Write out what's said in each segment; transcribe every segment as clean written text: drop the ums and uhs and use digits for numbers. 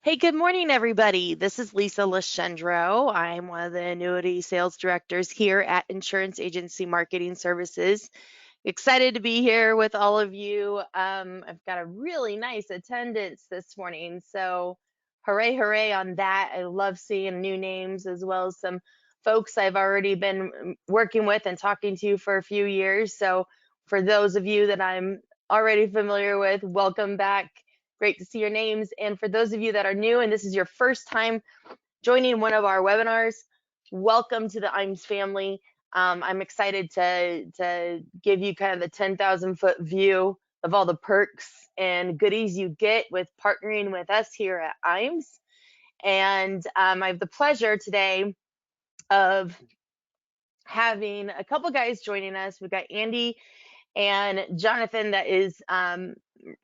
Hey, good morning, everybody. This is Lisa Lashendro. I'm one of the annuity sales directors here at Insurance Agency Marketing Services. Excited to be here with all of you. I've got a really nice attendance this morning, so hooray, hooray on that. I love seeing new names as well as some folks I've already been working with and talking to for a few years. So for those of you that I'm already familiar with, welcome back. Great to see your names. And for those of you that are new and this is your first time joining one of our webinars, welcome to the IAMS family. I'm excited to give you kind of the 10,000-foot view of all the perks and goodies you get with partnering with us here at IAMS. And I have the pleasure today of having a couple guys joining us. We've got Andy and Jonathan that is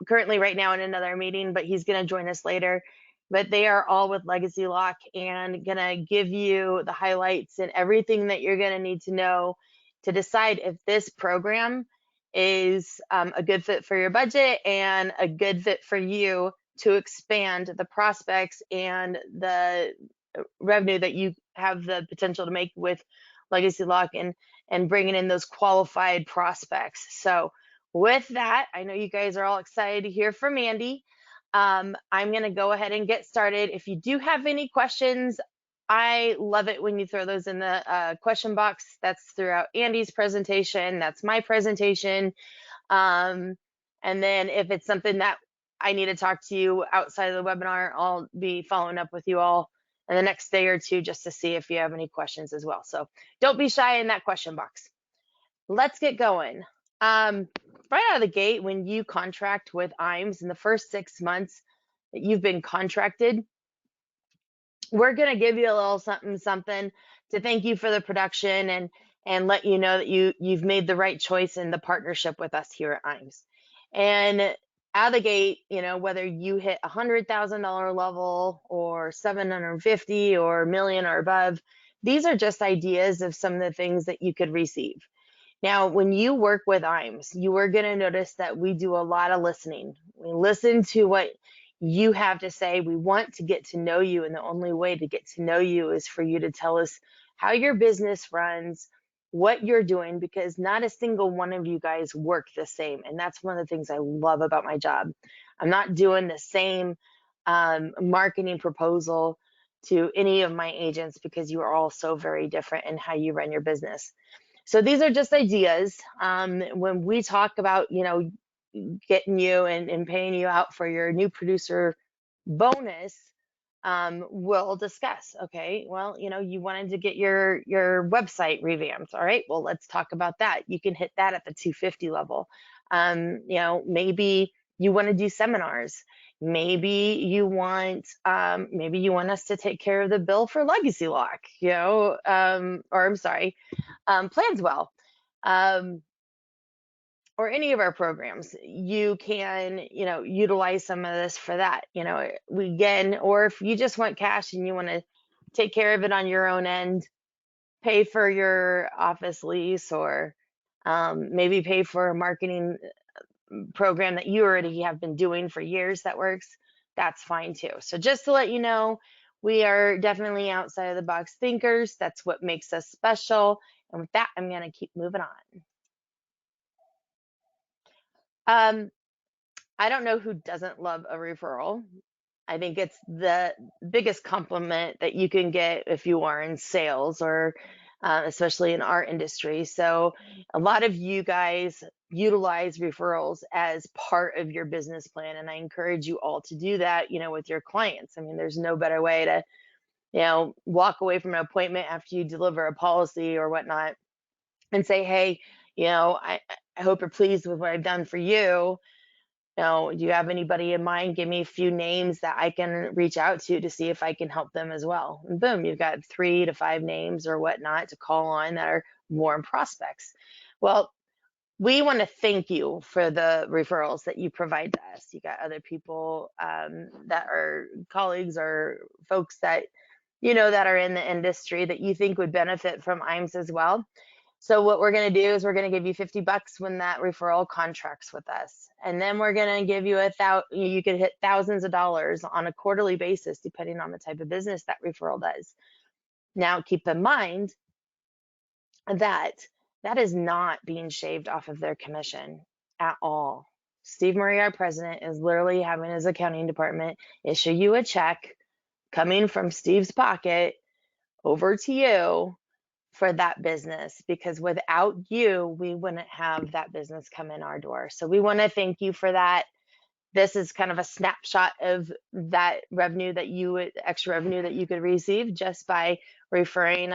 currently right now in another meeting, but he's going to join us later. But they are all with Legacy Lock and going to give you the highlights and everything that you're going to need to know to decide if this program is a good fit for your budget and a good fit for you to expand the prospects and the revenue that you have the potential to make with Legacy Lock and bringing in those qualified prospects. So with that, I know you guys are all excited to hear from Andy. I'm going to go ahead and get started. If you do have any questions, I love it when you throw those in the question box. That's throughout Andy's presentation. That's my presentation. And then if it's something that I need to talk to you outside of the webinar, I'll be following up with you all in the next day or two just to see if you have any questions as well. So don't be shy in that question box. Let's get going. Right out of the gate, when you contract with IAMS in the first 6 months that you've been contracted, we're going to give you a little something to thank you for the production and let you know that you've made the right choice in the partnership with us here at IAMS. And out of the gate, whether you hit $100,000 level or 750 or a million or above, these are just ideas of some of the things that you could receive. Now, when you work with IAMS, you are going to notice that we do a lot of listening. We listen to what you have to say. We want to get to know you, and the only way to get to know you is for you to tell us how your business runs, what you're doing, because not a single one of you guys work the same. And that's one of the things I love about my job. I'm not doing the same marketing proposal to any of my agents because you are all so very different in how you run your business. So these are just ideas. When we talk about, getting you and paying you out for your new producer bonus, we'll discuss. Okay, well, you wanted to get your website revamped. All right, well, let's talk about that. You can hit that at the 250 level. Maybe you want to do seminars. Maybe you want us to take care of the bill for Legacy Lock, or I'm sorry, Planswell, or any of our programs. You can, utilize some of this for that. Or if you just want cash and you want to take care of it on your own end, pay for your office lease, or maybe pay for a marketing program that you already have been doing for years that works, that's fine too. So just to let you know, we are definitely outside of the box thinkers. That's what makes us special. And with that, I'm going to keep moving on. I don't know who doesn't love a referral. I think it's the biggest compliment that you can get if you are in sales or especially in our industry. So a lot of you guys utilize referrals as part of your business plan. And I encourage you all to do that, with your clients. I mean, there's no better way to, walk away from an appointment after you deliver a policy or whatnot and say, hey, I hope you're pleased with what I've done for you. Do you have anybody in mind? Give me a few names that I can reach out to see if I can help them as well. And boom, you've got 3 to 5 names or whatnot to call on that are warm prospects. Well, we want to thank you for the referrals that you provide to us. You got other people that are colleagues or folks that, that are in the industry that you think would benefit from IAMS as well. So what we're going to do is we're going to give you $50 when that referral contracts with us. And then we're going to give you you could hit thousands of dollars on a quarterly basis, depending on the type of business that referral does. Now, keep in mind that that is not being shaved off of their commission at all. Steve Murray, our president, is literally having his accounting department issue you a check coming from Steve's pocket over to you for that business, because without you, we wouldn't have that business come in our door. So we want to thank you for that. This is kind of a snapshot of that revenue extra revenue that you could receive just by referring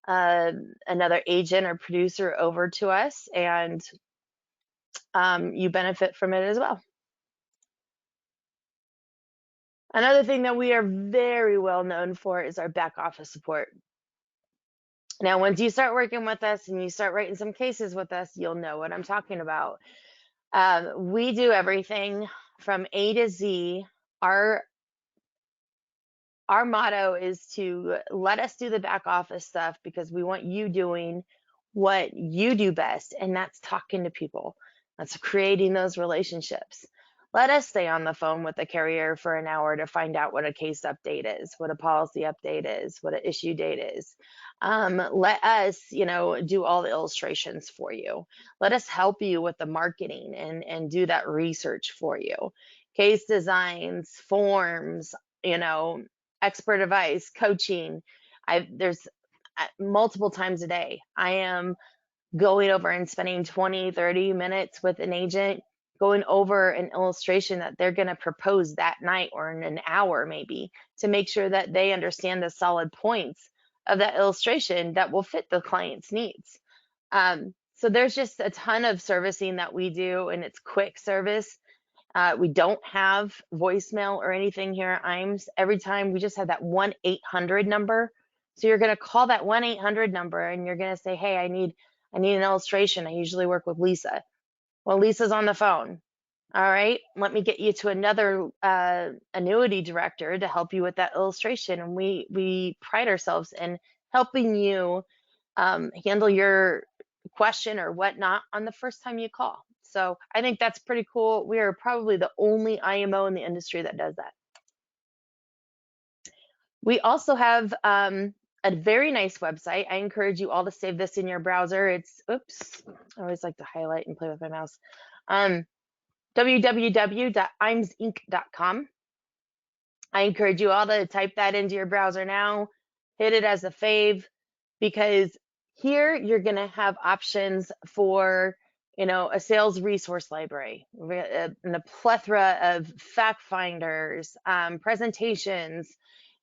another agent or producer over to us, and you benefit from it as well. Another thing that we are very well known for is our back office support. Now, once you start working with us and you start writing some cases with us, you'll know what I'm talking about. We do everything from A to Z. Our motto is to let us do the back office stuff, because we want you doing what you do best, and that's talking to people. That's creating those relationships. Let us stay on the phone with the carrier for an hour to find out what a case update is, what a policy update is, what an issue date is. Let us, do all the illustrations for you. Let us help you with the marketing and do that research for you. Case designs, forms, expert advice, coaching. There's multiple times a day, I am going over and spending 20, 30 minutes with an agent, going over an illustration that they're going to propose that night or in an hour maybe, to make sure that they understand the solid points of that illustration that will fit the client's needs. So there's just a ton of servicing that we do, and it's quick service. We don't have voicemail or anything here at IAMS. Every time we just have that 1-800 number. So you're going to call that 1-800 number and you're going to say, hey, I need an illustration. I usually work with Lisa. Well, Lisa's on the phone. All right, let me get you to another annuity director to help you with that illustration. And we pride ourselves in helping you handle your question or whatnot on the first time you call. So I think that's pretty cool. We are probably the only IMO in the industry that does that. We also have a very nice website. I encourage you all to save this in your browser. It's, oops, I always like to highlight and play with my mouse. www.imsinc.com. I encourage you all to type that into your browser now, hit it as a fave, because here you're going to have options for, a sales resource library and a plethora of fact finders, presentations,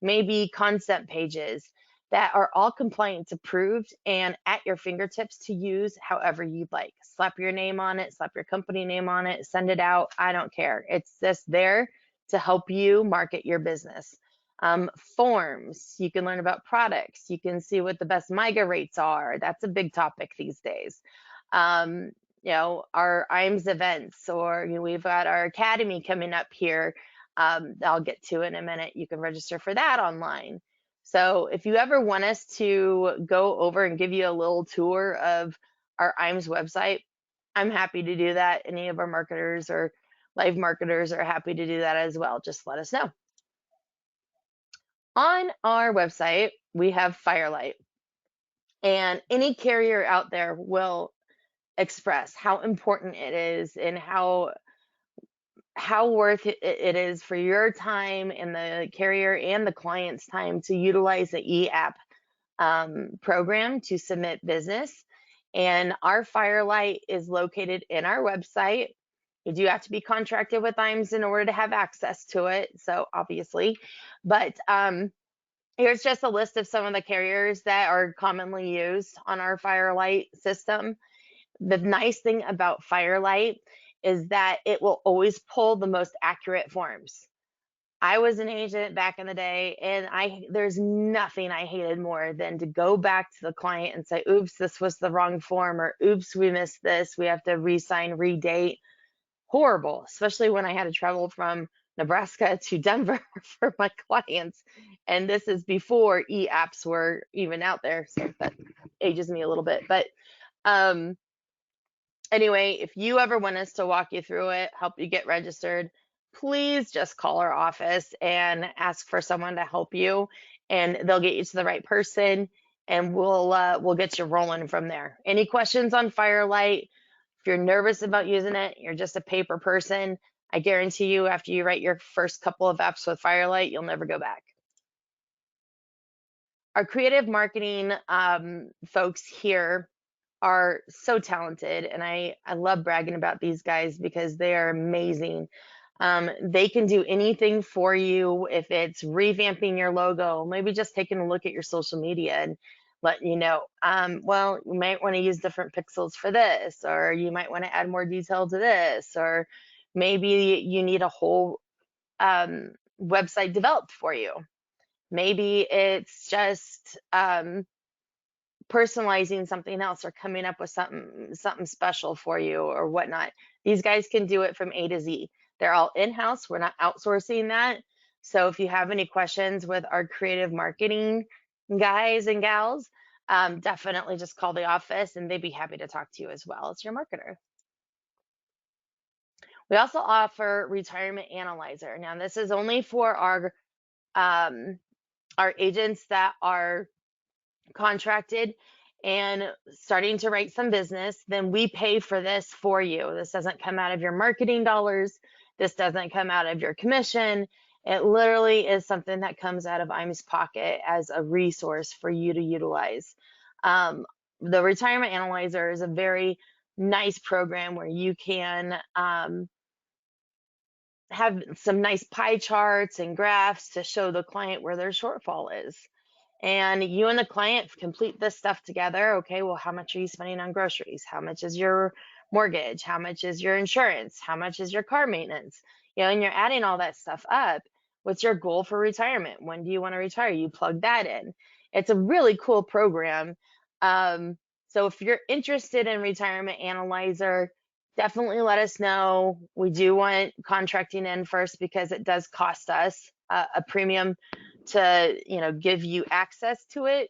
maybe concept pages that are all compliance approved and at your fingertips to use however you'd like. Slap your name on it, slap your company name on it, send it out. I don't care. It's just there to help you market your business. Forms, you can learn about products. You can see what the best MIGA rates are. That's a big topic these days. Our IAMS events, or we've got our academy coming up here. I'll get to in a minute. You can register for that online. So if you ever want us to go over and give you a little tour of our IAMS website, I'm happy to do that. Any of our marketers or live marketers are happy to do that as well. Just let us know. On our website, we have Firelight, and any carrier out there will express how important it is and how worth it is for your time and the carrier and the client's time to utilize the e-app program to submit business. And our Firelight is located in our website. You do have to be contracted with IAMS in order to have access to it, so obviously. But here's just a list of some of the carriers that are commonly used on our Firelight system. The nice thing about Firelight is that it will always pull the most accurate forms. I was an agent back in the day, and there's nothing I hated more than to go back to the client and say, oops, this was the wrong form, or oops, we missed this. We have to re-sign, redate. Horrible, especially when I had to travel from Nebraska to Denver for my clients. And this is before e-apps were even out there. So ages me a little bit, but um, anyway, if you ever want us to walk you through it, help you get registered, please just call our office and ask for someone to help you, and they'll get you to the right person, and we'll get you rolling from there. Any questions on Firelight? If you're nervous about using it, you're just a paper person, I guarantee you after you write your first couple of apps with Firelight, you'll never go back. Our creative marketing folks here are so talented, and I love bragging about these guys because they are amazing. They can do anything for you, if it's revamping your logo, maybe just taking a look at your social media and letting you know, well, you might want to use different pixels for this, or you might want to add more detail to this, or maybe you need a whole website developed for you. Maybe it's just personalizing something else or coming up with something special for you or whatnot. These guys can do it from A to Z. They're all in-house. We're not outsourcing that. So if you have any questions with our creative marketing guys and gals, definitely just call the office and they'd be happy to talk to you as well as your marketer. We also offer Retirement Analyzer. Now, this is only for our agents that are contracted and starting to write some business. Then we pay for this for you. This doesn't come out of your marketing dollars. This doesn't come out of your commission. It literally is something that comes out of IAMS pocket as a resource for you to utilize. The Retirement Analyzer is a very nice program where you can have some nice pie charts and graphs to show the client where their shortfall is. And you and the client complete this stuff together. Okay, well, how much are you spending on groceries? How much is your mortgage? How much is your insurance? How much is your car maintenance? You know, and you're adding all that stuff up. What's your goal for retirement? When do you want to retire? You plug that in. It's a really cool program. So if you're interested in Retirement Analyzer, definitely let us know. We do want contracting in first because it does cost us a premium to, you know, give you access to it.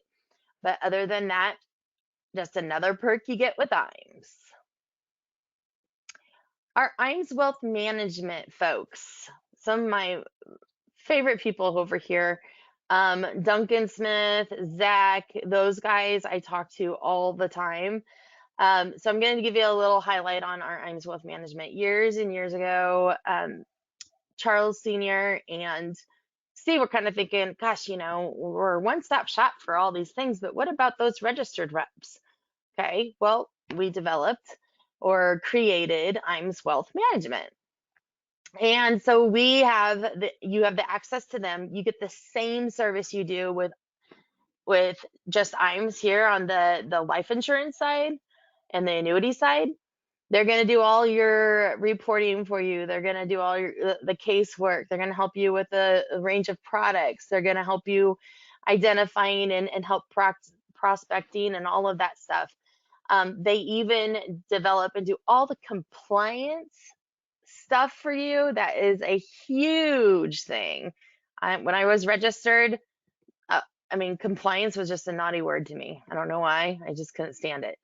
But other than that, just another perk you get with IAMS. Our IAMS Wealth Management folks, some of my favorite people over here, Duncan Smith, Zach, those guys I talk to all the time. So I'm going to give you a little highlight on our IAMS Wealth Management. Years and years ago, Charles Sr. and Steve were kind of thinking, gosh, you know, we're a one-stop shop for all these things, but what about those registered reps? Okay, well, we developed or created IAMS Wealth Management. And so you have the access to them. You get the same service you do with just IAMS here on the life insurance side and the annuity side. They're going to do all your reporting for you. They're going to do all the casework. They're going to help you with a range of products. They're going to help you identifying and help prospecting and all of that stuff. They even develop and do all the compliance stuff for you. That is a huge thing. When I was registered, I mean, compliance was just a naughty word to me. I don't know why. I just couldn't stand it.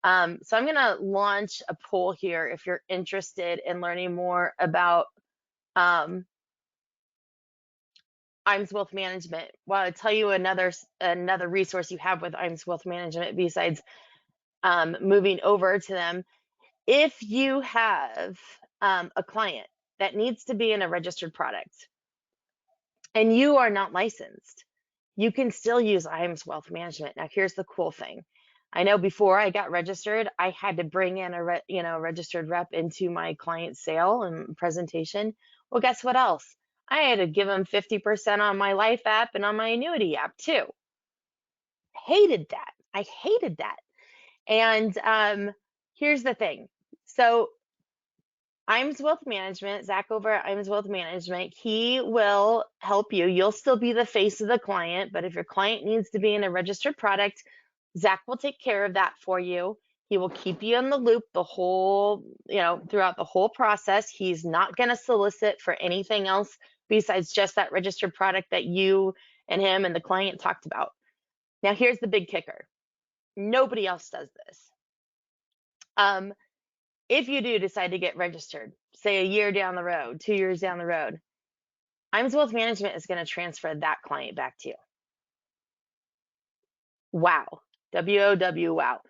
So I'm going to launch a poll here if you're interested in learning more about IAMS Wealth Management. Well, I'll tell you another resource you have with IAMS Wealth Management besides moving over to them. If you have a client that needs to be in a registered product and you are not licensed, you can still use IAMS Wealth Management. Now, here's the cool thing. I know before I got registered, I had to bring in a registered rep into my client sale and presentation. Well, guess what else? I had to give them 50% on my life app and on my annuity app too. Hated that. I hated that. And here's the thing. So IAMS Wealth Management, Zach over at IAMS Wealth Management, he will help you. You'll still be the face of the client, but if your client needs to be in a registered product, Zach will take care of that for you. He will keep you in the loop the whole, throughout the whole process. He's not going to solicit for anything else besides just that registered product that you and him and the client talked about. Now, here's the big kicker. Nobody else does this. Um, if you do decide to get registered, say a year down the road, 2 years down the road, IAMS Wealth Management is going to transfer that client back to you. Wow. WOW, wow.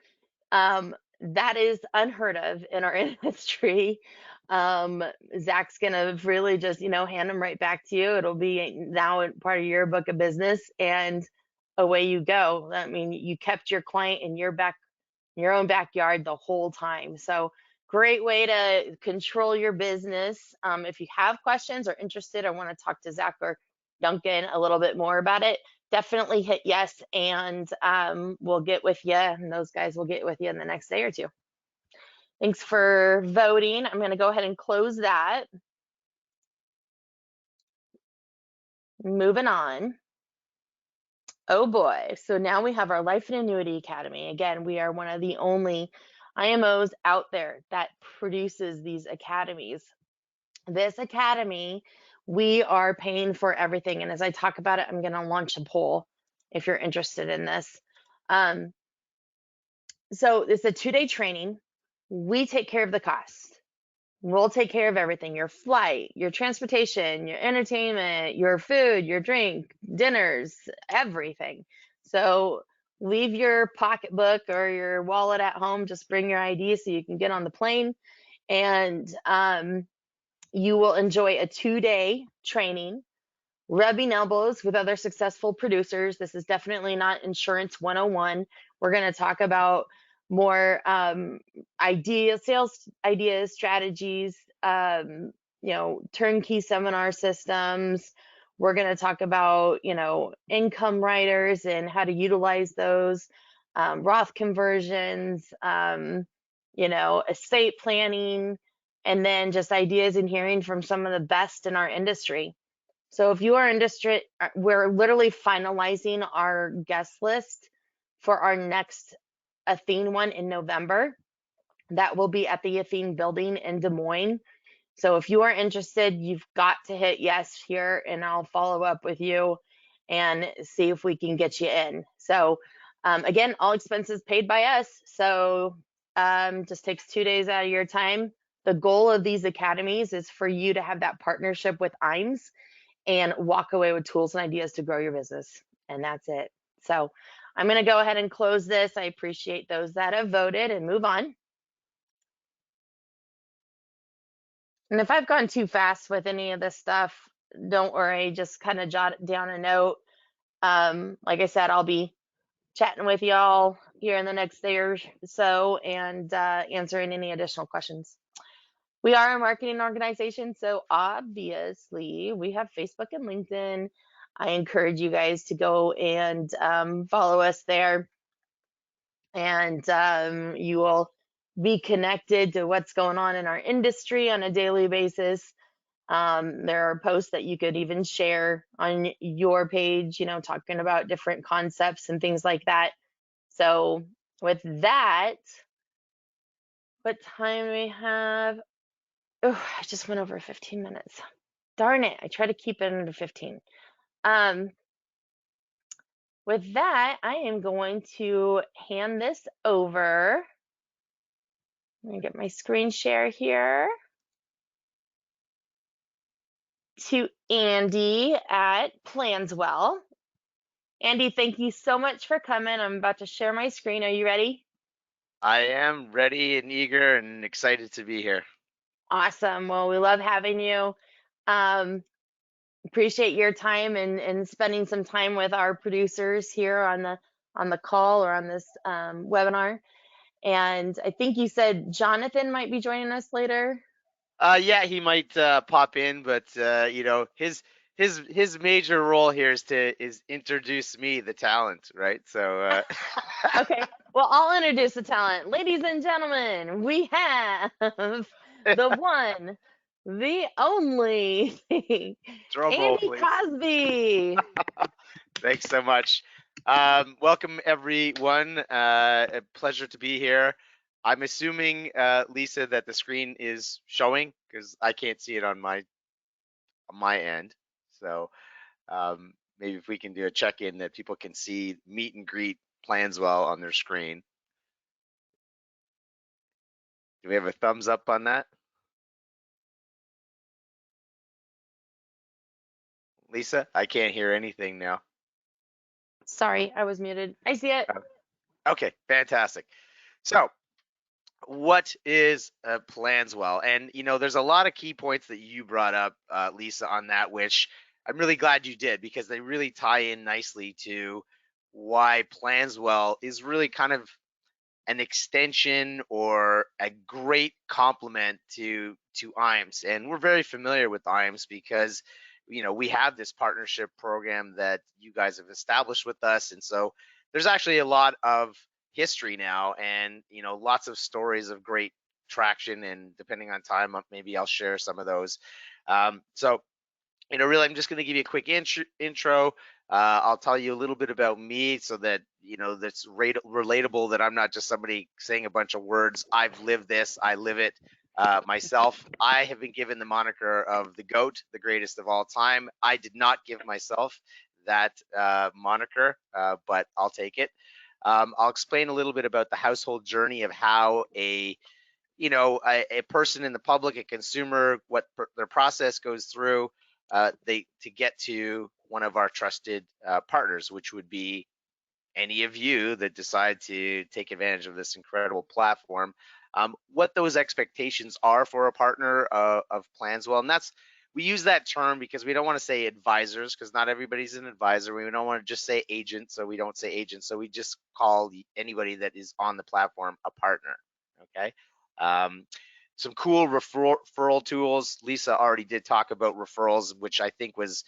That is unheard of in our industry. Zach's gonna really just, hand them right back to you. It'll be now part of your book of business, and away you go. I mean, you kept your client in your own backyard the whole time. So great way to control your business. If you have questions or interested or want to talk to Zach or Duncan a little bit more about it, definitely hit yes, and we'll get with you, and those guys will get with you in the next day or two. Thanks for voting. I'm going to go ahead and close that. Moving on. Oh boy. So now we have our Life and Annuity Academy. Again, we are one of the only IMOs out there that produces these academies. This academy, we are paying for everything. And as I talk about it, I'm going to launch a poll if you're interested in this. So it's a 2-day training. We take care of the cost. We'll take care of everything, your flight, your transportation, your entertainment, your food, your drink, dinners, everything. So leave your pocketbook or your wallet at home, just bring your ID so you can get on the plane, and you will enjoy a 2-day training, rubbing elbows with other successful producers. This is definitely not insurance 101. We're going to talk about more sales ideas, strategies, turnkey seminar systems. We're going to talk about, income riders and how to utilize those, Roth conversions, estate planning, and then just ideas and hearing from some of the best in our industry. So if you are interested, we're literally finalizing our guest list for our next Athene one in November. That will be at the Athene building in Des Moines. So if you are interested, you've got to hit yes here, and I'll follow up with you and see if we can get you in. So again, all expenses paid by us. So just takes 2 days out of your time. The goal of these academies is for you to have that partnership with IAMS and walk away with tools and ideas to grow your business. And that's it. So I'm going to go ahead and close this. I appreciate those that have voted and move on. And if I've gone too fast with any of this stuff, don't worry, just kind of jot down a note. Like I said, I'll be chatting with y'all here in the next day or so and answering any additional questions. We are a marketing organization, so obviously we have Facebook and LinkedIn. I encourage you guys to go and follow us there, and you will be connected to what's going on in our industry on a daily basis. There are posts that you could even share on your page, talking about different concepts and things like that. So with that, what time do we have? Oh, I just went over 15 minutes. Darn it. I try to keep it under 15. With that, I am going to hand this over. Let me get my screen share here to Andy at Planswell. Andy, thank you so much for coming. I'm about to share my screen. Are you ready? I am ready and eager and excited to be here. Awesome. Well, we love having you. Appreciate your time and spending some time with our producers here on the call or on this webinar. And I think you said Jonathan might be joining us later. Yeah, he might pop in, but his major role here is introduce me, the talent, right? So Okay, well, I'll introduce the talent. Ladies and gentlemen, we have the one, the only drum roll, Andy please. Cosby. Thanks so much. Welcome everyone. A pleasure to be here. I'm assuming, Lisa, that the screen is showing because I can't see it on my end. So maybe if we can do a check-in that people can see meet and greet Planswell on their screen. Do we have a thumbs up on that? Lisa, I can't hear anything now. Sorry, I was muted. I see it. Okay, fantastic. So, what is Planswell? And there's a lot of key points that you brought up, Lisa, on that, which I'm really glad you did because they really tie in nicely to why Planswell is really kind of an extension or a great complement to IAMS. And we're very familiar with IAMS because we have this partnership program that you guys have established with us. And so there's actually a lot of history now and lots of stories of great traction, and depending on time maybe I'll share some of those. So really, I'm just going to give you a quick intro. I'll tell you a little bit about me so that, that's relatable, that I'm not just somebody saying a bunch of words. I've lived this, I live it myself. I have been given the moniker of the GOAT, the greatest of all time. I did not give myself that moniker, but I'll take it. I'll explain a little bit about the household journey of how a person in the public, a consumer, what their process goes through, they to get to one of our trusted partners, which would be any of you that decide to take advantage of this incredible platform. What those expectations are for a partner of Planswell, and we use that term because we don't want to say advisors, because not everybody's an advisor. We don't want to just say agent, so we don't say agent. So we just call anybody that is on the platform a partner. Okay. Um, some cool referral tools. Lisa already did talk about referrals, which I think was,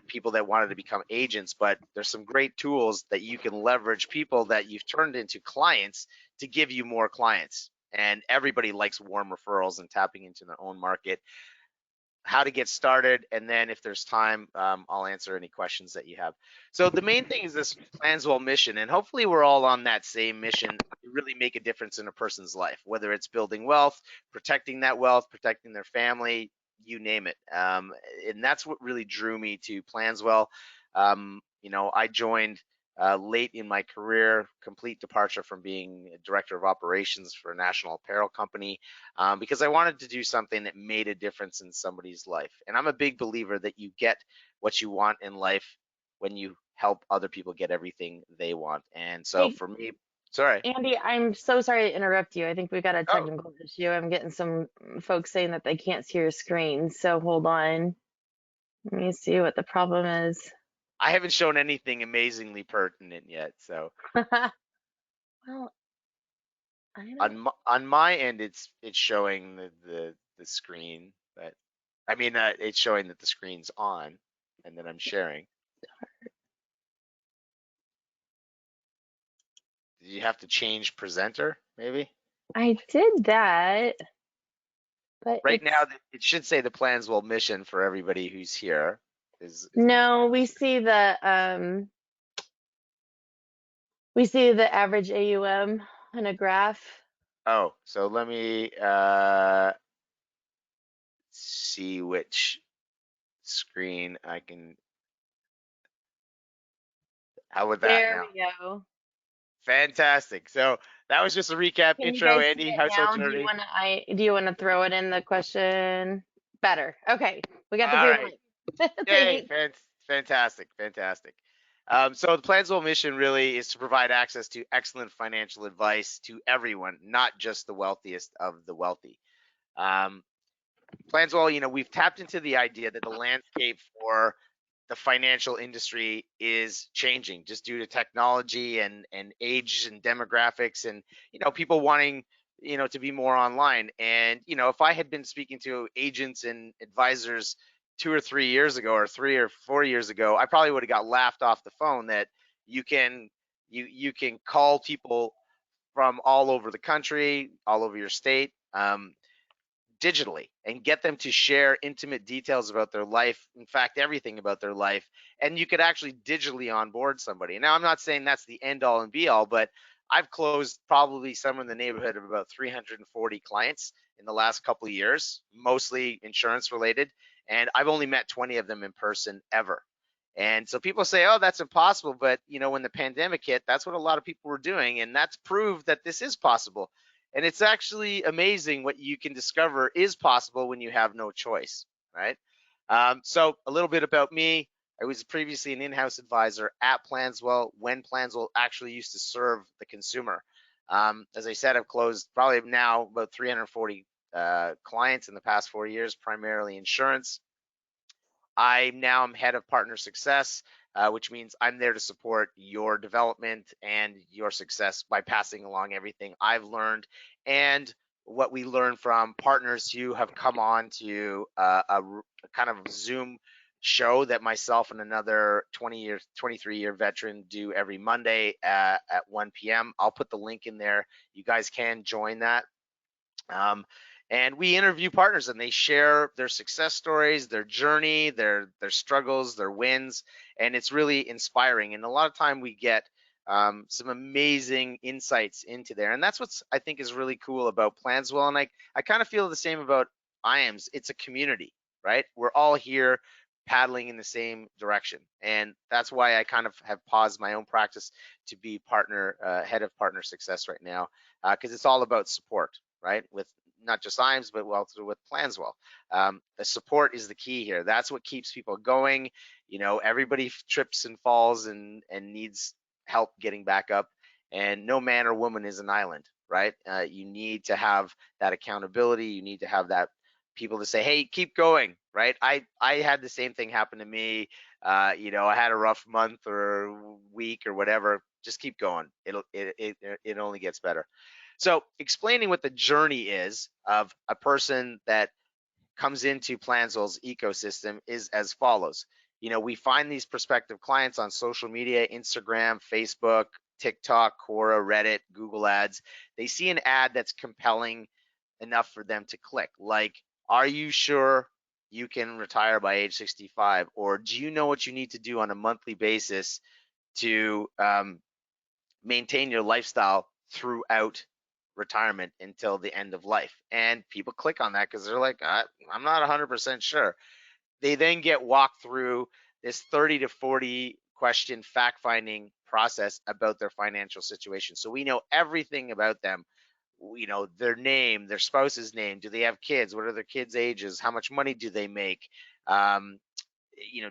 people that wanted to become agents, but there's some great tools that you can leverage, people that you've turned into clients, to give you more clients. And everybody likes warm referrals and tapping into their own market. How to get started, and then if there's time, I'll answer any questions that you have. So the main thing is this Planswell mission, and hopefully we're all on that same mission to really make a difference in a person's life, whether it's building wealth, protecting that wealth, protecting their family, you name it. And that's what really drew me to Planswell. I joined late in my career, complete departure from being a director of operations for a national apparel company, because I wanted to do something that made a difference in somebody's life. And I'm a big believer that you get what you want in life when you help other people get everything they want. And so Hey, for me, sorry. Andy, I'm so sorry to interrupt you. I think we got a Oh, technical issue. I'm getting some folks saying that they can't see your screen. So hold on. Let me see what the problem is. I haven't shown anything amazingly pertinent yet. So Well, I don't. on my end, it's showing the screen, but I mean, it's showing that the screen's on, and that I'm sharing. Did you have to change presenter, maybe? I did that, but Right it's now, it should say the Planswell mission for everybody who's here. Is no, we see the average AUM on a graph. Oh, so let me see which screen I can. How about that There now? we go. Fantastic. So that was just a recap Can you intro, guys see Andy, it household now? journey. Do you want to throw it in the question? Better. Okay. We got the All green right. light. Yay. Thanks. Fantastic. Fantastic. So the Planswell mission really is to provide access to excellent financial advice to everyone, not just the wealthiest of the wealthy. Um, Planswell, we've tapped into the idea that the landscape for the financial industry is changing just due to technology and age and demographics, and people wanting to be more online. And if I had been speaking to agents and advisors 2 or 3 years ago, or 3 or 4 years ago, I probably would have got laughed off the phone that you can call people from all over the country, all over your state, digitally, and get them to share intimate details about their life, in fact everything about their life, and you could actually digitally onboard somebody. Now, I'm not saying that's the end all and be all, but I've closed probably somewhere in the neighborhood of about 340 clients in the last couple of years, mostly insurance related, and I've only met 20 of them in person ever. And so people say, oh, that's impossible. But, when the pandemic hit, that's what a lot of people were doing. And that's proved that this is possible. And it's actually amazing what you can discover is possible when you have no choice, right? So a little bit about me. I was previously an in-house advisor at Planswell when Planswell actually used to serve the consumer. As I said, I've closed probably now about 340 clients in the past 4 years, primarily insurance. I now am head of partner success, which means I'm there to support your development and your success by passing along everything I've learned and what we learn from partners who have come on to a kind of Zoom show that myself and another 23-year veteran do every Monday at 1 p.m. I'll put the link in there. You guys can join that. And we interview partners and they share their success stories, their journey, their struggles, their wins, and it's really inspiring. And a lot of time we get some amazing insights into there. And that's what's I think is really cool about Planswell. And I kind of feel the same about IAMS. It's a community, right? We're all here paddling in the same direction. And that's why I kind of have paused my own practice to be head of partner success right now, because it's all about support, right? With not just IAMS, but also with Planswell. The support is the key here. That's what keeps people going. Everybody trips and falls and needs help getting back up. And no man or woman is an island, right? You need to have that accountability. You need to have that people to say, hey, keep going, right? I had the same thing happen to me. I had a rough month or week or whatever. Just keep going. It only gets better. So explaining what the journey is of a person that comes into Planswell's ecosystem is as follows. We find these prospective clients on social media, Instagram, Facebook, TikTok, Quora, Reddit, Google Ads. They see an ad that's compelling enough for them to click. Like, are you sure you can retire by age 65? Or do you know what you need to do on a monthly basis to maintain your lifestyle throughout retirement until the end of life? And people click on that because they're like, I'm not 100% sure. They then get walked through this 30 to 40 question fact finding process about their financial situation. So we know everything about them. Their name, their spouse's name, do they have kids, what are their kids' ages, how much money do they make, um,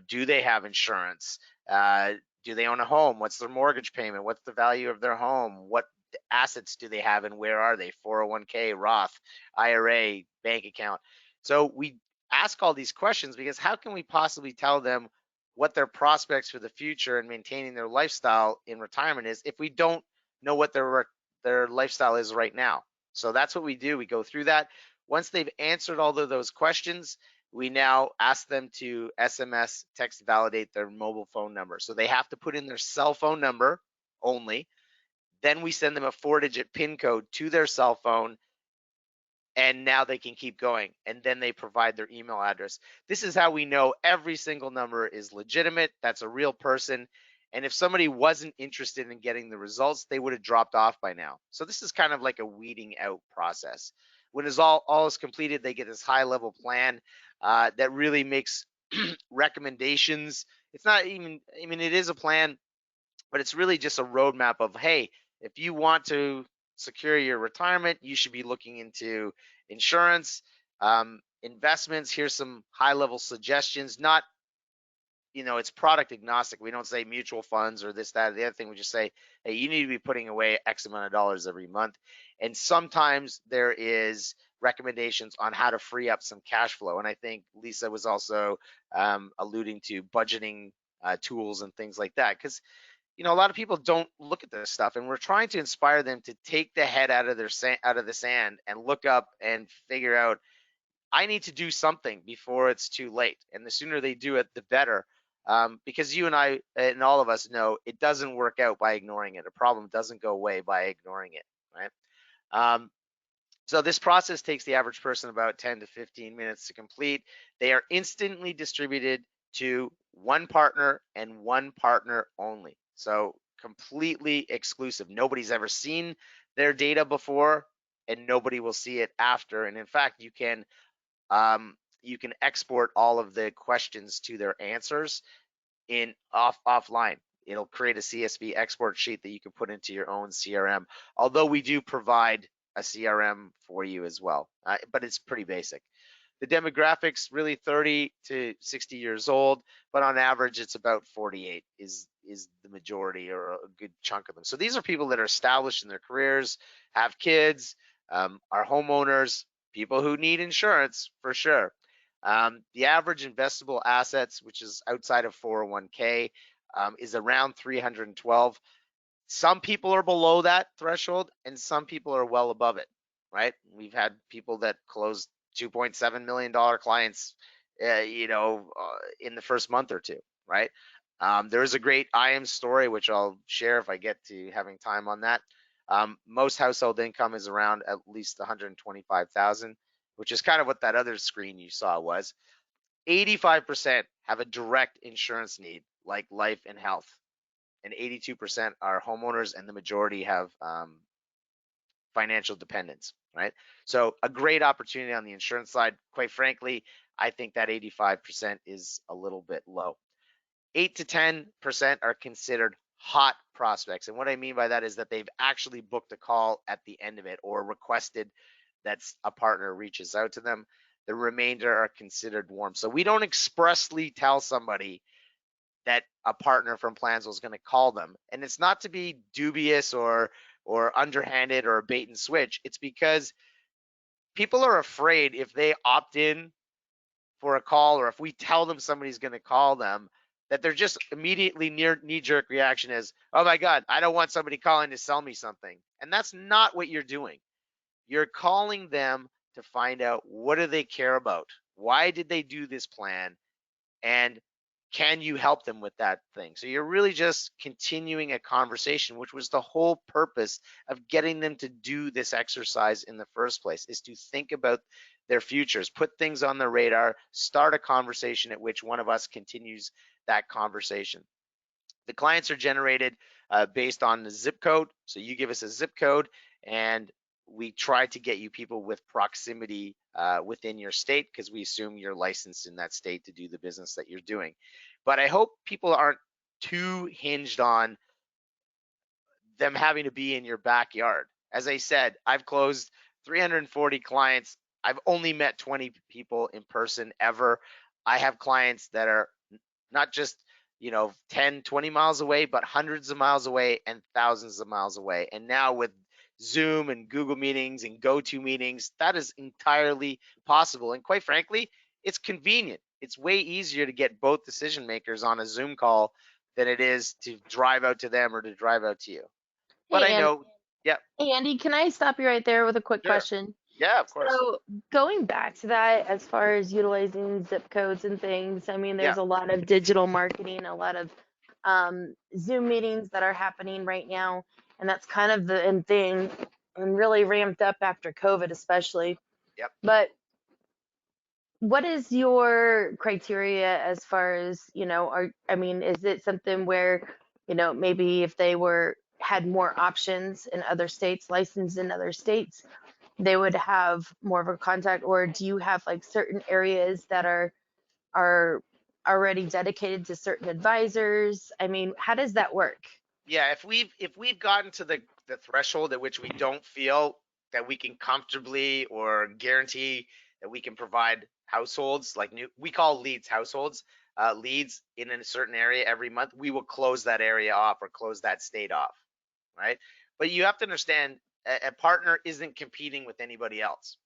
do they have insurance, uh, do they own a home, what's their mortgage payment, what's the value of their home, what assets do they have and where are they, 401k, Roth, IRA, bank account. So we ask all these questions because how can we possibly tell them what their prospects for the future and maintaining their lifestyle in retirement is if we don't know what their lifestyle is right now? So that's what we do. We go through that. Once they've answered all of those questions, we now ask them to SMS text validate their mobile phone number. So they have to put in their cell phone number only. Then we send them a 4-digit PIN code to their cell phone, and now they can keep going. And then they provide their email address. This is how we know every single number is legitimate. That's a real person. And if somebody wasn't interested in getting the results, they would have dropped off by now. So this is kind of like a weeding out process. When it's all is completed, they get this high level plan that really makes recommendations. It's not even, I mean, it is a plan, but it's really just a roadmap of, hey, if you want to secure your retirement, you should be looking into insurance, investments. Here's some high level suggestions. Not, it's product agnostic. We don't say mutual funds or this, that, or the other thing. We just say, hey, you need to be putting away X amount of dollars every month. And sometimes there is recommendations on how to free up some cash flow. And I think Lisa was also alluding to budgeting tools and things like that. Because a lot of people don't look at this stuff, and we're trying to inspire them to take the head out of the sand and look up and figure out, I need to do something before it's too late. And the sooner they do it, the better. Because you and I and all of us know it doesn't work out by ignoring it. A problem doesn't go away by ignoring it, right? So this process takes the average person about 10 to 15 minutes to complete. They are instantly distributed to one partner and one partner only. So completely exclusive. Nobody's ever seen their data before, and nobody will see it after. And in fact, you can export all of the questions to their answers in offline. It'll create a CSV export sheet that you can put into your own CRM. Although we do provide a CRM for you as well, but it's pretty basic. The demographics really 30 to 60 years old, but on average it's about 48 is the majority or a good chunk of them. So these are people that are established in their careers, have kids, are homeowners, people who need insurance for sure. The average investable assets, which is outside of 401k, is around 312. Some people are below that threshold and some people are well above it, right? We've had people that closed $2.7 million clients, in the first month or two, right? There is a great IAMS story, which I'll share if I get to having time on that. Most household income is around at least 125,000, which is kind of what that other screen you saw was. 85% have a direct insurance need like life and health, and 82% are homeowners, and the majority have financial dependence, right? So a great opportunity on the insurance side. Quite frankly, I think that 85% is a little bit low. 8 to 10% are considered hot prospects. And what I mean by that is that they've actually booked a call at the end of it or requested that a partner reaches out to them. The remainder are considered warm. So we don't expressly tell somebody that a partner from Planswell is going to call them. And it's not to be dubious or underhanded or a bait and switch. It's because people are afraid if they opt in for a call or if we tell them somebody's going to call them, that they're just immediately knee-jerk reaction is, oh my God, I don't want somebody calling to sell me something. And that's not what you're doing. You're calling them to find out what do they care about? Why did they do this plan? And can you help them with that thing? So you're really just continuing a conversation, which was the whole purpose of getting them to do this exercise in the first place, is to think about their futures, put things on their radar, start a conversation at which one of us continues that conversation. The clients are generated based on the zip code. So you give us a zip code and we try to get you people with proximity within your state because we assume you're licensed in that state to do the business that you're doing. But I hope people aren't too hinged on them having to be in your backyard. As I said, I've closed 340 clients. I've only met 20 people in person ever. I have clients that are not just 10, 20 miles away, but hundreds of miles away and thousands of miles away. And now with Zoom and Google Meetings and GoToMeetings, that is entirely possible. And quite frankly, it's convenient. It's way easier to get both decision makers on a Zoom call than it is to drive out to them or to drive out to you. But Hey, I and know, yeah, hey, Andy, can I stop you right there with a quick sure. question? Yeah, of course. So going back to that, as far as utilizing zip codes and things, I mean, Yeah, there's a lot of digital marketing, a lot of Zoom meetings that are happening right now, and that's kind of the end thing, and really ramped up after COVID, especially. yep. But what is your criteria as far as, I mean, is it something where, maybe if they had more options in other states, licensed in other states, they would have more of a contact, or do you have like certain areas that are already dedicated to certain advisors? I mean, how does that work? Yeah, if we've gotten to the threshold at which we don't feel that we can comfortably or guarantee that we can provide households like we call leads households, leads in a certain area every month, we will close that area off or close that state off, right? But you have to understand a partner isn't competing with anybody else.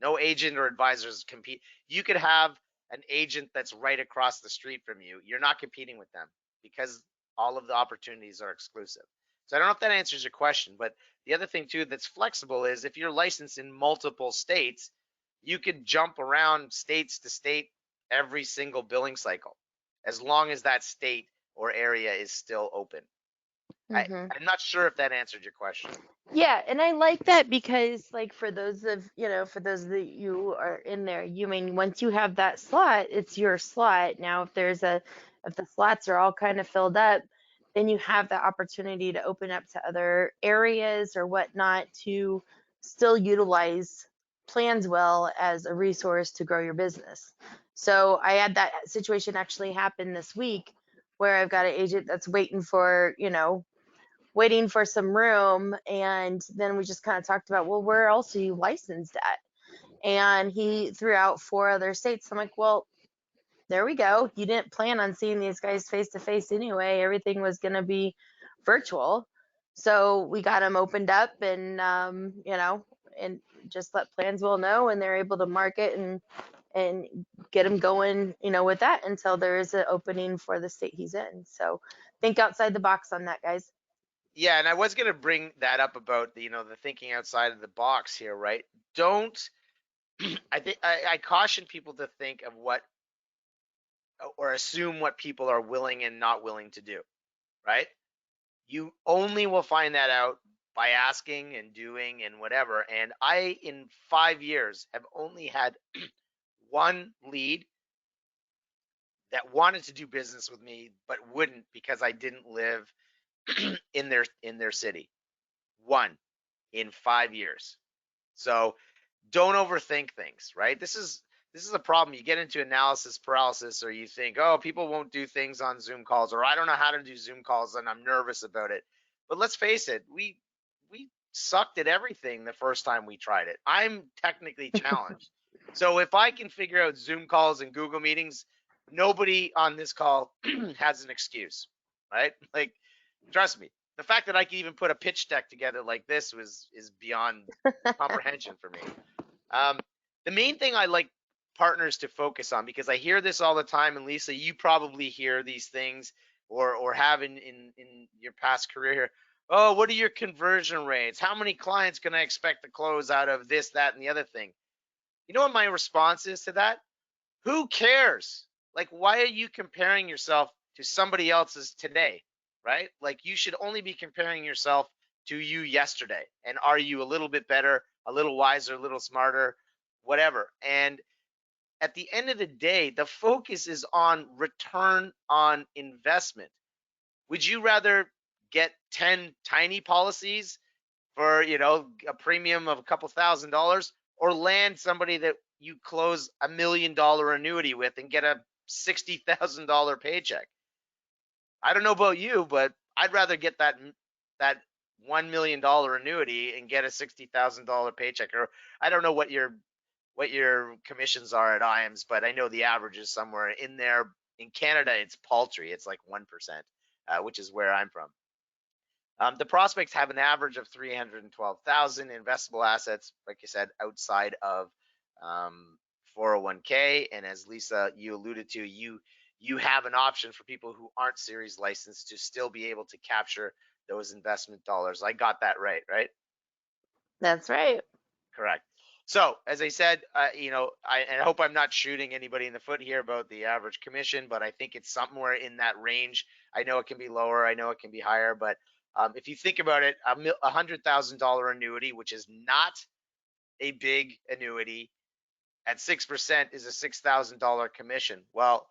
No agent or advisors compete. You could have an agent that's right across the street from you. You're not competing with them because all of the opportunities are exclusive. So I don't know if that answers your question, but the other thing too that's flexible is if you're licensed in multiple states, you could jump around states to state every single billing cycle as long as that state or area is still open. I, Hmm. I'm not sure if that answered your question. Yeah, and I like that because, like, for those that you are in there, you mean once you have that slot, it's your slot. Now, if the slots are all kind of filled up, then you have the opportunity to open up to other areas or whatnot to still utilize Planswell as a resource to grow your business. So I had that situation actually happen this week where I've got an agent that's waiting for, waiting for some room. And then we just kind of talked about, well, where else are you licensed at? And he threw out 4 other states. I'm like, well, there we go. You didn't plan on seeing these guys face to face anyway. Everything was going to be virtual. So we got them opened up, and just let Planswell know, and they're able to market and get them going, with that until there is an opening for the state he's in. So think outside the box on that, guys. Yeah, and I was going to bring that up about the thinking outside of the box here, right? Don't I think I caution people to think of what or assume what people are willing and not willing to do, right? You only will find that out by asking and doing and whatever. And I, in 5 years, have only had one lead that wanted to do business with me but wouldn't because I didn't live in their city. One in 5 years. So don't overthink things, right? This is a problem. You get into analysis paralysis, or you think, oh, people won't do things on Zoom calls, or I don't know how to do Zoom calls and I'm nervous about it. But let's face it, we sucked at everything the first time we tried it. I'm technically challenged. So if I can figure out Zoom calls and Google meetings, nobody on this call has an excuse, right? Like, trust me. The fact that I can even put a pitch deck together like this is beyond comprehension for me. Um, the main thing I like partners to focus on, because I hear this all the time, and Lisa, you probably hear these things or have in your past career here. Oh, what are your conversion rates? How many clients can I expect to close out of this, that, and the other thing? You know what my response is to that? Who cares? Like, why are you comparing yourself to somebody else's today, right? Like, you should only be comparing yourself to you yesterday. And are you a little bit better, a little wiser, a little smarter, whatever? And at the end of the day, the focus is on return on investment. Would you rather get 10 tiny policies for, a premium of a couple $1,000s, or land somebody that you close $1 million annuity with and get a $60,000 paycheck? I don't know about you, but I'd rather get that $1 million annuity and get a $60,000 paycheck. Or I don't know what your commissions are at IAMS, but I know the average is somewhere in there. In Canada, it's paltry. It's like 1%, which is where I'm from. The prospects have an average of 312,000 investable assets, like I said, outside of 401k. And as Lisa, you alluded to, you have an option for people who aren't series licensed to still be able to capture those investment dollars. I got that right, right? That's right. Correct. So, as I said, I hope I'm not shooting anybody in the foot here about the average commission, but I think it's somewhere in that range. I know it can be lower, I know it can be higher, but if you think about it, $100,000 annuity, which is not a big annuity, at 6% is a $6,000 commission. Well,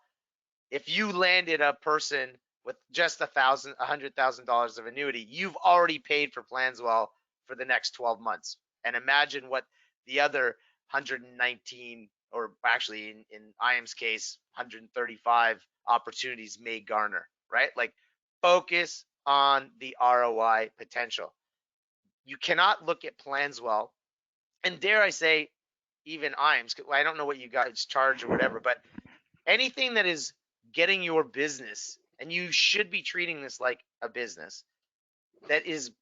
if you landed a person with just $100,000 of annuity, you've already paid for Planswell for the next 12 months. And imagine what the other 119, or actually in IAM's case, 135 opportunities may garner, right? Like, focus on the ROI potential. You cannot look at Planswell, and dare I say, even IAMS. I don't know what you guys charge or whatever, but anything that is getting your business, and you should be treating this like a business that is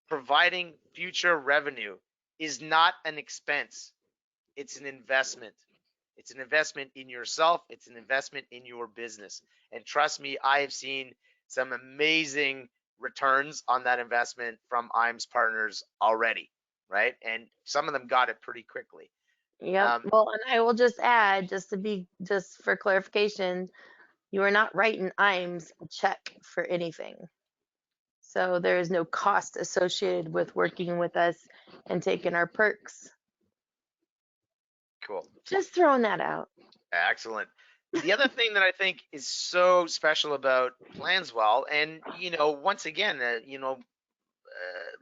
providing future revenue, is not an expense. It's an investment. It's an investment in yourself. It's an investment in your business. And trust me, I have seen some amazing returns on that investment from IAMS partners already, right? And some of them got it pretty quickly. Yep. Um, Well, and I will just add, just for clarification, you are not writing IAMS a check for anything. So there is no cost associated with working with us and taking our perks. cool. Just throwing that out. Excellent. The other thing that I think is so special about Planswell, and once again,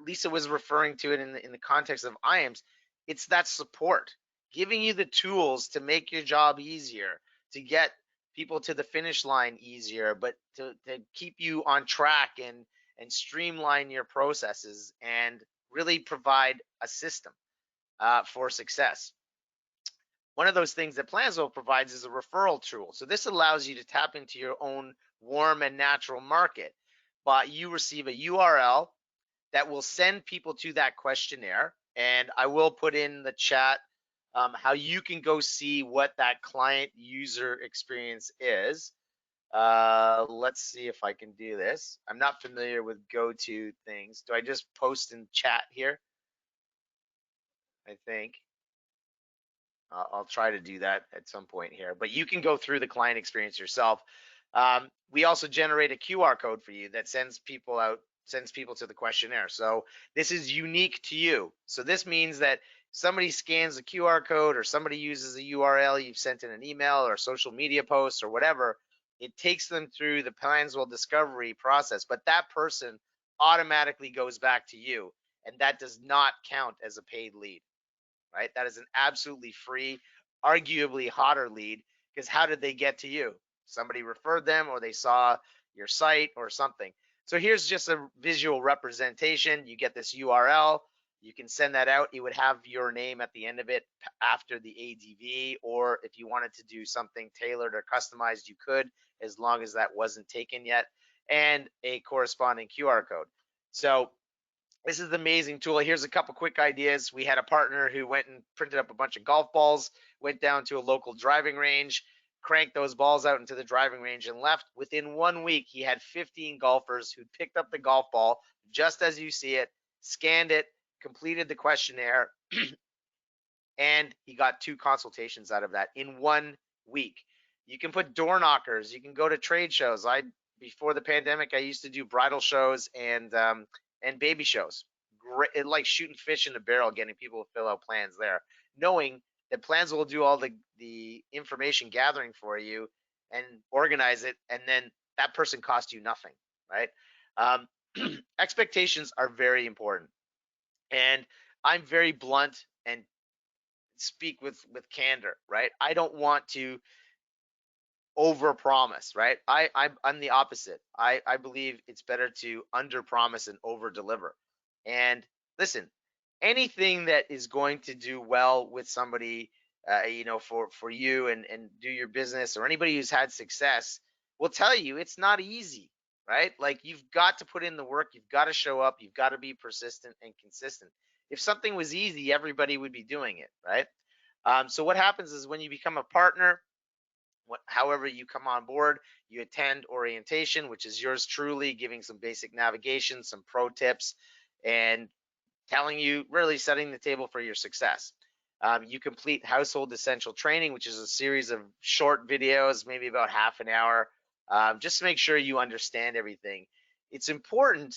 Lisa was referring to it in the context of IAMS, it's that support, giving you the tools to make your job easier, to get people to the finish line easier, but to keep you on track and streamline your processes and really provide a system for success. One of those things that Planswell provides is a referral tool. So this allows you to tap into your own warm and natural market. But you receive a URL that will send people to that questionnaire. And I will put in the chat how you can go see what that client user experience is. Let's see if I can do this. I'm not familiar with go-to things. Do I just post in chat here? I think. I'll try to do that at some point here, but you can go through the client experience yourself. We also generate a QR code for you that sends people to the questionnaire. So this is unique to you. So this means that somebody scans a QR code or somebody uses a URL you've sent in an email or social media post or whatever, it takes them through the Planswell discovery process, but that person automatically goes back to you, and that does not count as a paid lead. Right? That is an absolutely free, arguably hotter lead, because how did they get to you? Somebody referred them, or they saw your site or something. So here's just a visual representation. You get this URL. You can send that out. It would have your name at the end of it after the ADV, or if you wanted to do something tailored or customized, you could, as long as that wasn't taken yet, and a corresponding QR code. So this is an amazing tool. Here's a couple quick ideas. We had a partner who went and printed up a bunch of golf balls, went down to a local driving range, cranked those balls out into the driving range and left. Within 1 week, he had 15 golfers who picked up the golf ball just as you see it, scanned it, completed the questionnaire, and he got 2 consultations out of that in 1 week. You can put door knockers. You can go to trade shows. Before the pandemic, I used to do bridal shows and baby shows. Great, like shooting fish in a barrel, getting people to fill out plans there, knowing that plans will do all the information gathering for you and organize it, and then that person costs you nothing, right? Expectations are very important, and I'm very blunt and speak with candor, right? I don't want to over promise, right? I'm the opposite. I believe it's better to under promise and over deliver. And listen, anything that is going to do well with somebody, for you and do your business, or anybody who's had success will tell you it's not easy, right? Like, you've got to put in the work, you've got to show up, you've got to be persistent and consistent. If something was easy, everybody would be doing it, right? So what happens is, when you become a partner, however you come on board, you attend orientation, which is yours truly, giving some basic navigation, some pro tips, and telling you, really setting the table for your success. You complete household essential training, which is a series of short videos, maybe about half an hour, just to make sure you understand everything. It's important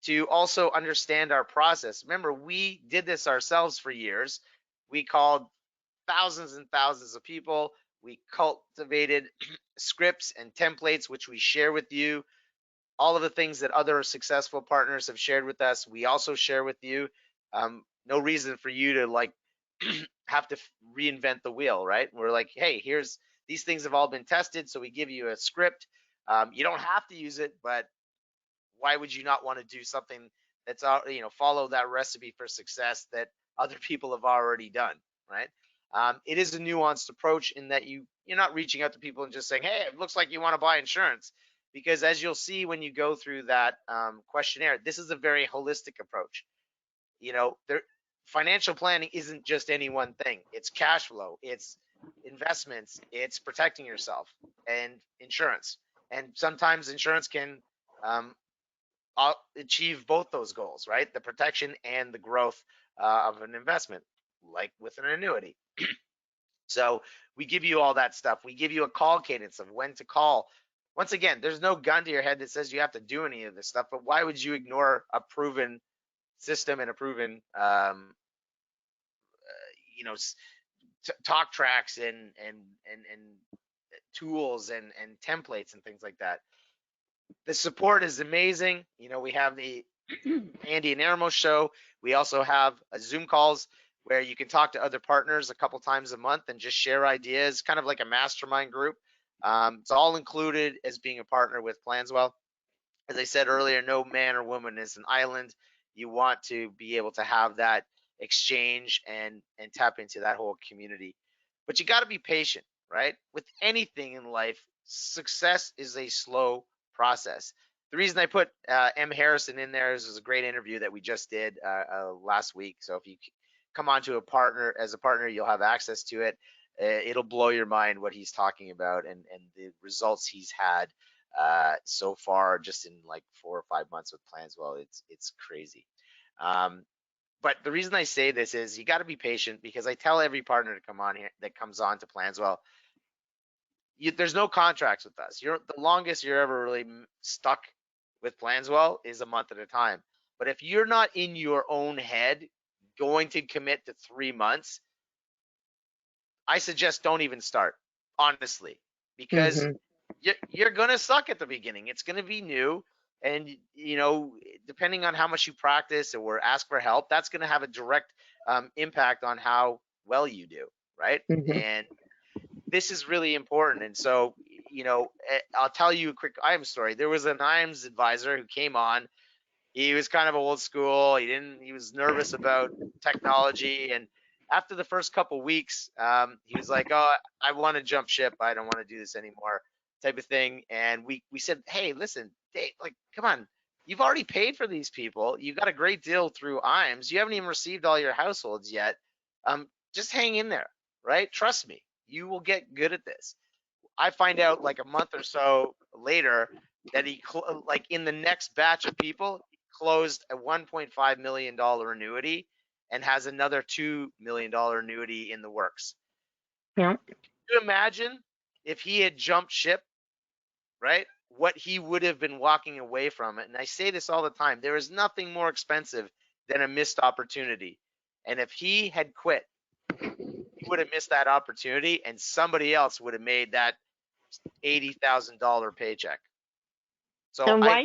to also understand our process. Remember, we did this ourselves for years. We called thousands and thousands of people. We cultivated scripts and templates, which we share with you. All of the things that other successful partners have shared with us, we also share with you. No reason for you to have to reinvent the wheel, right? We're like, hey, here's these things have all been tested, so we give you a script. You don't have to use it, but why would you not want to do something that's follow that recipe for success that other people have already done, right? It is a nuanced approach in that you're not reaching out to people and just saying, hey, it looks like you want to buy insurance, because as you'll see when you go through that questionnaire, this is a very holistic approach. Financial planning isn't just any one thing. It's cash flow, it's investments, it's protecting yourself, and insurance. And sometimes insurance can achieve both those goals, right? The protection and the growth of an investment, like with an annuity. So we give you all that stuff. We give you a call cadence of when to call. Once again, there's no gun to your head that says you have to do any of this stuff, but why would you ignore a proven system and a proven, talk tracks and tools and templates and things like that? The support is amazing. We have the Andy and Ermo show. We also have Zoom calls where you can talk to other partners a couple times a month and just share ideas, kind of like a mastermind group. It's all included as being a partner with Planswell. As I said earlier, no man or woman is an island. You want to be able to have that exchange and tap into that whole community. But you got to be patient, right? With anything in life, success is a slow process. The reason I put M. Harrison in there is a great interview that we just did last week. So if you come onto a partner as a partner, you'll have access to it. It'll blow your mind what he's talking about and the results he's had so far just in like 4 or 5 months with Planswell. It's crazy. Um, but the reason I say this is you got to be patient because I tell every partner to come on here that comes on to Planswell, there's no contracts with us. You're the longest you're ever really stuck with Planswell is a month at a time. But if you're not in your own head going to commit to 3 months, I suggest don't even start, honestly, because Hmm. you're gonna suck at the beginning. It's gonna be new, and depending on how much you practice or ask for help, that's gonna have a direct impact on how well you do, right? Hmm. And this is really important. And so, I'll tell you a quick IAMS story. There was an IAMS advisor who came on. He was kind of old school. He was nervous about technology. And after the first couple weeks, he was like, "Oh, I want to jump ship. I don't want to do this anymore," type of thing. And we said, "Hey, listen, Dave, like, come on. You've already paid for these people. You got a great deal through IAMS. You haven't even received all your households yet. Just hang in there, right? Trust me, you will get good at this." I find out like a month or so later that like in the next batch of people, he closed a $1.5 million annuity and has another $2 million annuity in the works. Yeah. Can you imagine if he had jumped ship, right? What he would have been walking away from it. And I say this all the time. There is nothing more expensive than a missed opportunity. And if he had quit, he would have missed that opportunity and somebody else would have made that $80,000 paycheck. So And I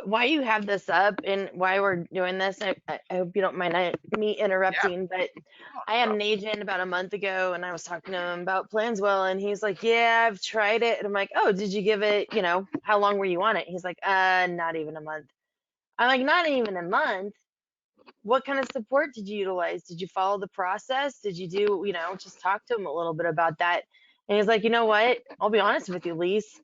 why you have this up and why we're doing this, I hope you don't mind me yeah, interrupting, but no, no I had problem. an agent about a month ago and I was talking to him about Planswell and he's like, "Yeah, I've tried it." And I'm like, "Oh, did you give it, how long were you on it?" He's like, not even a month." I'm like, "Not even a month? What kind of support did you utilize? Did you follow the process? Did you do, just talk to him a little bit about that." And he's like, "You know what? I'll be honest with you, Lise.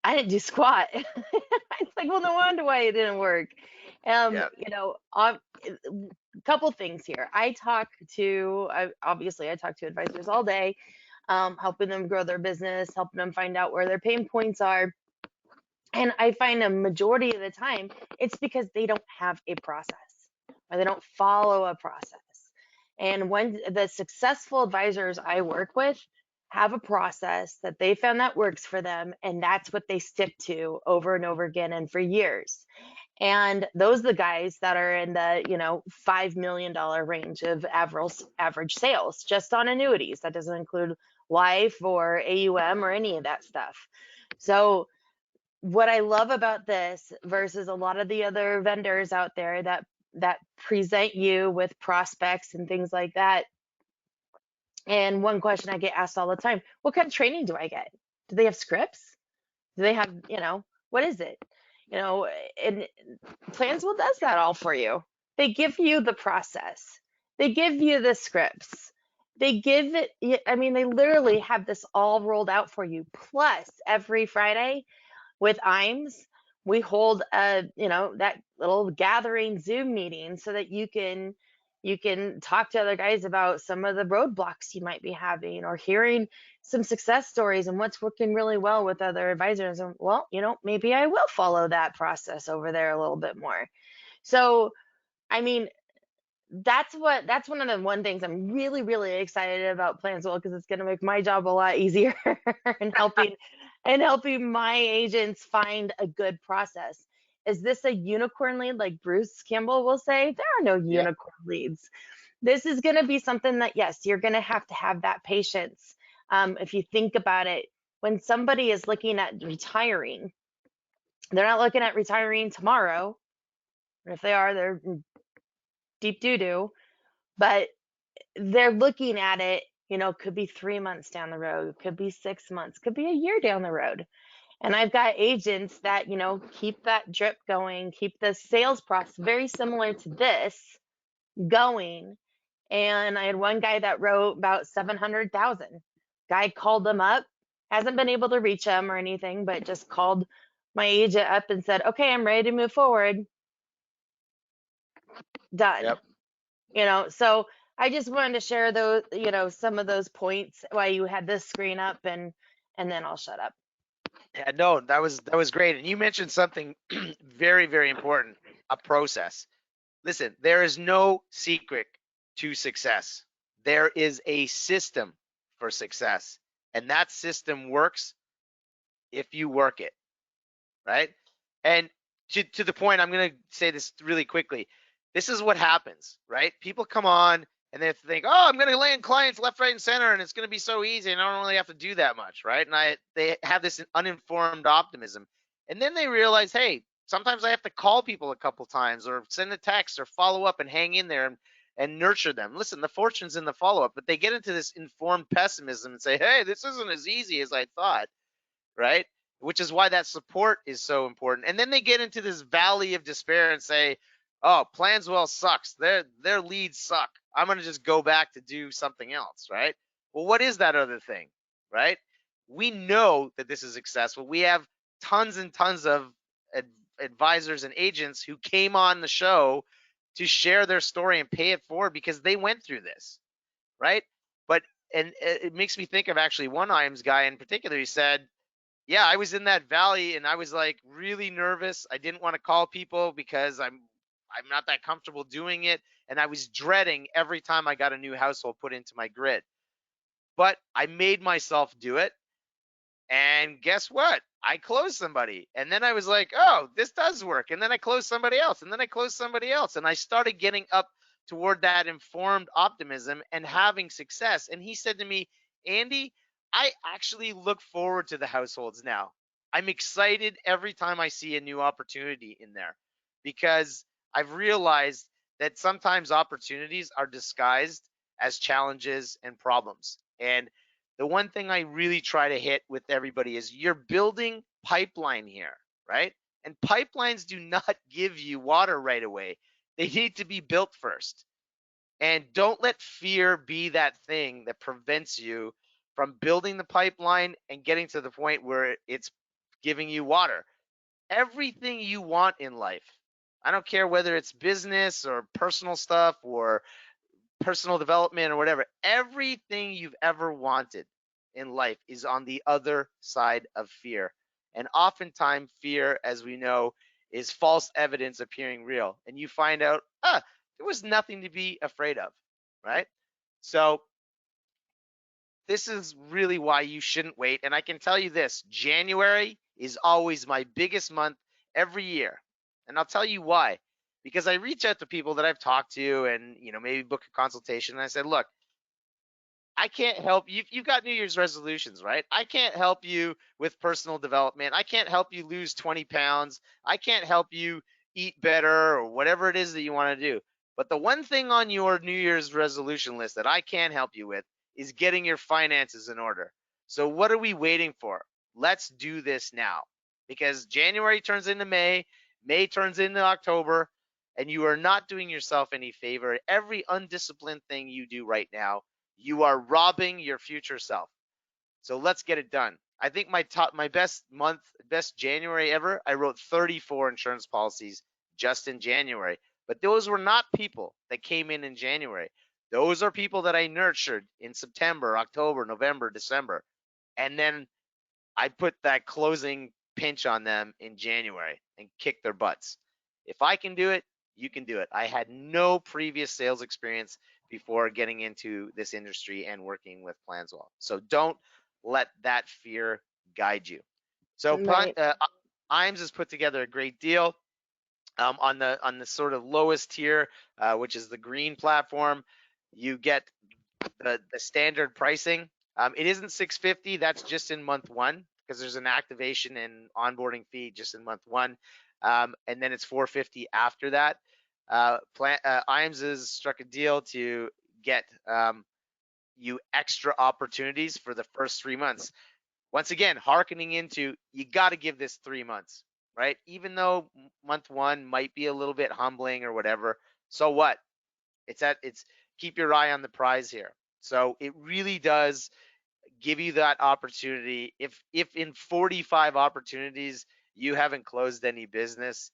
I didn't do squat." It's like, well, no wonder why it didn't work. Yeah, A couple things here. Obviously I talk to advisors all day, helping them grow their business, helping them find out where their pain points are. And I find a majority of the time it's because they don't have a process or they don't follow a process. And when the successful advisors I work with have a process that they found that works for them, and that's what they stick to over and over again and for years. And those are the guys that are in the, $5 million range of average sales just on annuities. That doesn't include life or AUM or any of that stuff. So what I love about this versus a lot of the other vendors out there that present you with prospects and things like that. And one question I get asked all the time, what kind of training do I get? Do they have scripts? Do they have, what is it? You know, and Planswell does that all for you. They give you the process. They give you the scripts. They give it, I mean, they literally have this all rolled out for you. Plus, every Friday, with IAMS, we hold that little gathering Zoom meeting so that you can talk to other guys about some of the roadblocks you might be having or hearing some success stories and what's working really well with other advisors. And well, maybe I will follow that process over there a little bit more. So, I mean, that's one of the one things I'm really, really excited about Planswell because it's going to make my job a lot easier and helping my agents find a good process. Is this a unicorn lead like Bruce Campbell will say? There are no yeah, unicorn leads. This is going to be something that, yes, you're going to have that patience. If you think about it, when somebody is looking at retiring, they're not looking at retiring tomorrow. Or if they are, they're deep doo doo. But they're looking at it, could be 3 months down the road, could be 6 months, could be a year down the road. And I've got agents that, keep that drip going, keep the sales process very similar to this going. And I had one guy that wrote about 700,000. Guy called them up, hasn't been able to reach them or anything, but just called my agent up and said, "Okay, I'm ready to move forward." Done. Yep. So I just wanted to share those, some of those points while you had this screen up, and then I'll shut up. Yeah, no, that was great. And you mentioned something very, very important, a process. Listen, there is no secret to success. There is a system for success. And that system works if you work it, right? And to the point, I'm going to say this really quickly. This is what happens, right? People come on and they think, "Oh, I'm going to land clients left, right, and center, and it's going to be so easy, and I don't really have to do that much," right? And they have this uninformed optimism, and then they realize, hey, sometimes I have to call people a couple times, or send a text, or follow up and hang in there and nurture them. Listen, the fortune's in the follow up, but they get into this informed pessimism and say, "Hey, this isn't as easy as I thought," right? Which is why that support is so important. And then they get into this valley of despair and say, "Oh, Planswell sucks. Their leads suck. I'm going to just go back to do something else," right? Well, what is that other thing, right? We know that this is successful. We have tons and tons of ad- advisors and agents who came on the show to share their story and pay it forward because they went through this, right? But and it makes me think of actually one IAMS guy in particular. He said, yeah, I was in that valley and I was like really nervous. I didn't want to call people because I'm not that comfortable doing it, and I was dreading every time I got a new household put into my grid. But I made myself do it, and guess what? I closed somebody. And then I was like, "Oh, this does work." And then I closed somebody else, and then I closed somebody else, and I started getting up toward that informed optimism and having success. And he said to me, "Andy, I actually look forward to the households now. I'm excited every time I see a new opportunity in there because I've realized that sometimes opportunities are disguised as challenges and problems." And the one thing I really try to hit with everybody is you're building pipeline here, right? And pipelines do not give you water right away. They need to be built first. And don't let fear be that thing that prevents you from building the pipeline and getting to the point where it's giving you water. Everything you want in life, I don't care whether it's business or personal stuff or personal development or whatever, everything you've ever wanted in life is on the other side of fear. And oftentimes, fear, as we know, is false evidence appearing real. And you find out, there was nothing to be afraid of, right? So, this is really why you shouldn't wait. And I can tell you this, January is always my biggest month every year. And I'll tell you why. Because I reach out to people that I've talked to and, maybe book a consultation. And I said, "Look, I can't help you. You've got New Year's resolutions, right? I can't help you with personal development. I can't help you lose 20 pounds. I can't help you eat better or whatever it is that you want to do. But the one thing on your New Year's resolution list that I can help you with is getting your finances in order. So what are we waiting for? Let's do this now because January turns into May, May turns into October, and you are not doing yourself any favor. Every undisciplined thing you do right now, you are robbing your future self. So let's get it done." I think my best month, best January ever, I wrote 34 insurance policies just in January. But those were not people that came in January. Those are people that I nurtured in September, October, November, December. And then I put that closing pinch on them in January and kicked their butts. If I can do it, you can do it. I had no previous sales experience before getting into this industry and working with Planswell. So don't let that fear guide you. So Right. IAMS has put together a great deal on the sort of lowest tier, which is the green platform. You get the standard pricing. It isn't 650. That's just in month one because there's an activation and onboarding fee just in month one, and then it's 450 after that. IAMS has struck a deal to get you extra opportunities for the first 3 months. Once again, hearkening into, you got to give this 3 months, right? Even though month one might be a little bit humbling or whatever, so what? It's keep your eye on the prize here. So it really does give you that opportunity. If in 45 opportunities you haven't closed any business,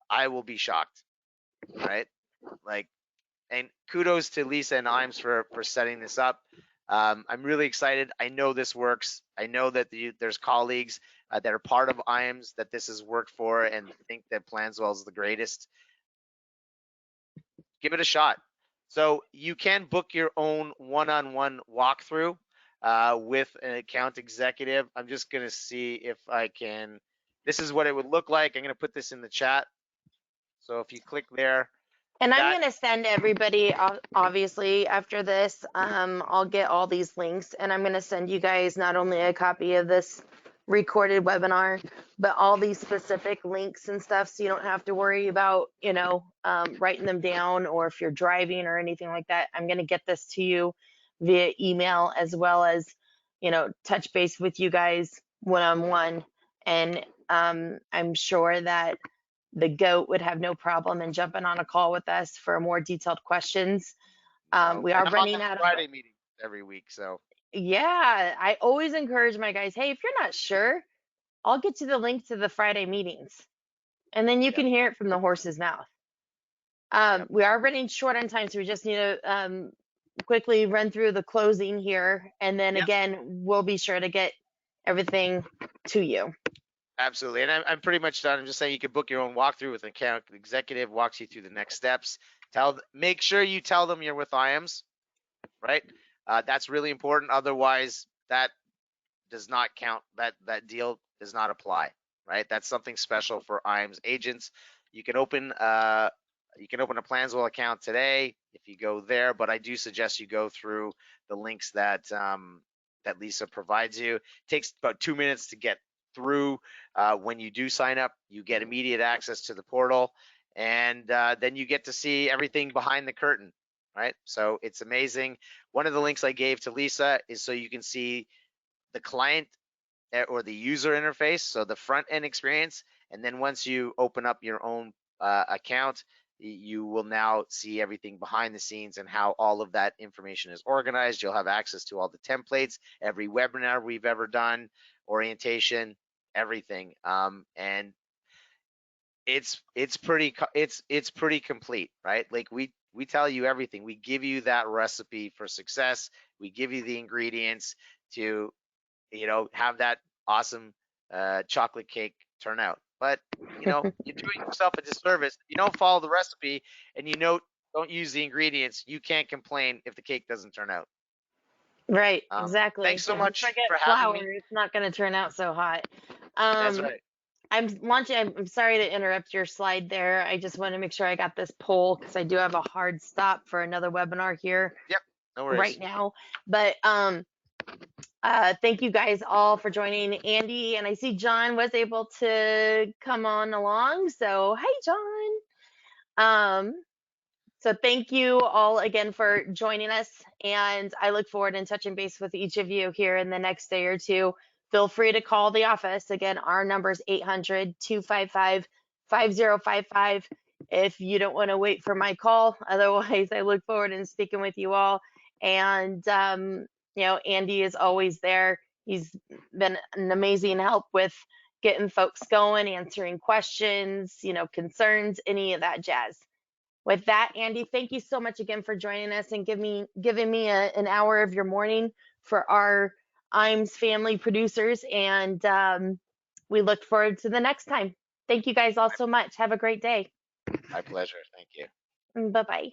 I will be shocked, right? Like, and kudos to Lisa and IAMS for setting this up. I'm really excited. I know this works. I know that there's colleagues that are part of IAMS that this has worked for and think that Planswell is the greatest. Give it a shot. So you can book your own one-on-one walkthrough with an account executive. I'm just going to see if I can. This is what it would look like. I'm going to put this in the chat. So if you click there, And I'm that going to send everybody, obviously, after this, I'll get all these links and I'm going to send you guys not only a copy of this recorded webinar, but all these specific links and stuff. So you don't have to worry about, writing them down, or if you're driving or anything like that. I'm going to get this to you via email, as well as, touch base with you guys one-on-one. And I'm sure that the GOAT would have no problem in jumping on a call with us for more detailed questions. no, We and are I'm on running those out of, Friday meetings every week. So yeah, I always encourage my guys, hey, if you're not sure, I'll get you the link to the Friday meetings, and then you yep, can hear it from the horse's mouth. yep, We are running short on time, so we just need to quickly run through the closing here, and then yep. again, we'll be sure to get everything to you. Absolutely. And I'm pretty much done. I'm just saying you can book your own walkthrough with an account executive, walks you through the next steps. Make sure you tell them you're with IAMS, right? That's really important. Otherwise, that does not count. That deal does not apply, right? That's something special for IAMS agents. You can open a Planswell account today if you go there, but I do suggest you go through the links that that Lisa provides you. It takes about 2 minutes to get through. When you do sign up, you get immediate access to the portal, and then you get to see everything behind the curtain, right? So it's amazing. One of the links I gave to Lisa is so you can see the client or the user interface, so the front end experience. And then once you open up your own account, you will now see everything behind the scenes and how all of that information is organized. You'll have access to all the templates, every webinar we've ever done, orientation, everything. And it's pretty complete, right? Like we tell you everything. We give you that recipe for success. We give you the ingredients to have that awesome chocolate cake turn out. But you're doing yourself a disservice. If you don't follow the recipe and don't use the ingredients, you can't complain if the cake doesn't turn out. Right, exactly. Thanks so If you much forget for having flour, me. it's not going to turn out so hot. That's Um, right. I'm sorry to interrupt your slide there. I just want to make sure I got this poll because I do have a hard stop for another webinar here Yep. No right worries. now. But thank you guys all for joining. Andy, and I see John was able to come on along. So, hi, John. So thank you all again for joining us, and I look forward to touching base with each of you here in the next day or two. Feel free to call the office. Again, our number is 800-255-5055 if you don't want to wait for my call. Otherwise, I look forward to speaking with you all. And, Andy is always there. He's been an amazing help with getting folks going, answering questions, concerns, any of that jazz. With that, Andy, thank you so much again for joining us and giving me an hour of your morning for our IAMS family producers. And we look forward to the next time. Thank you guys all so much. Have a great day. My pleasure. Thank you. Bye-bye.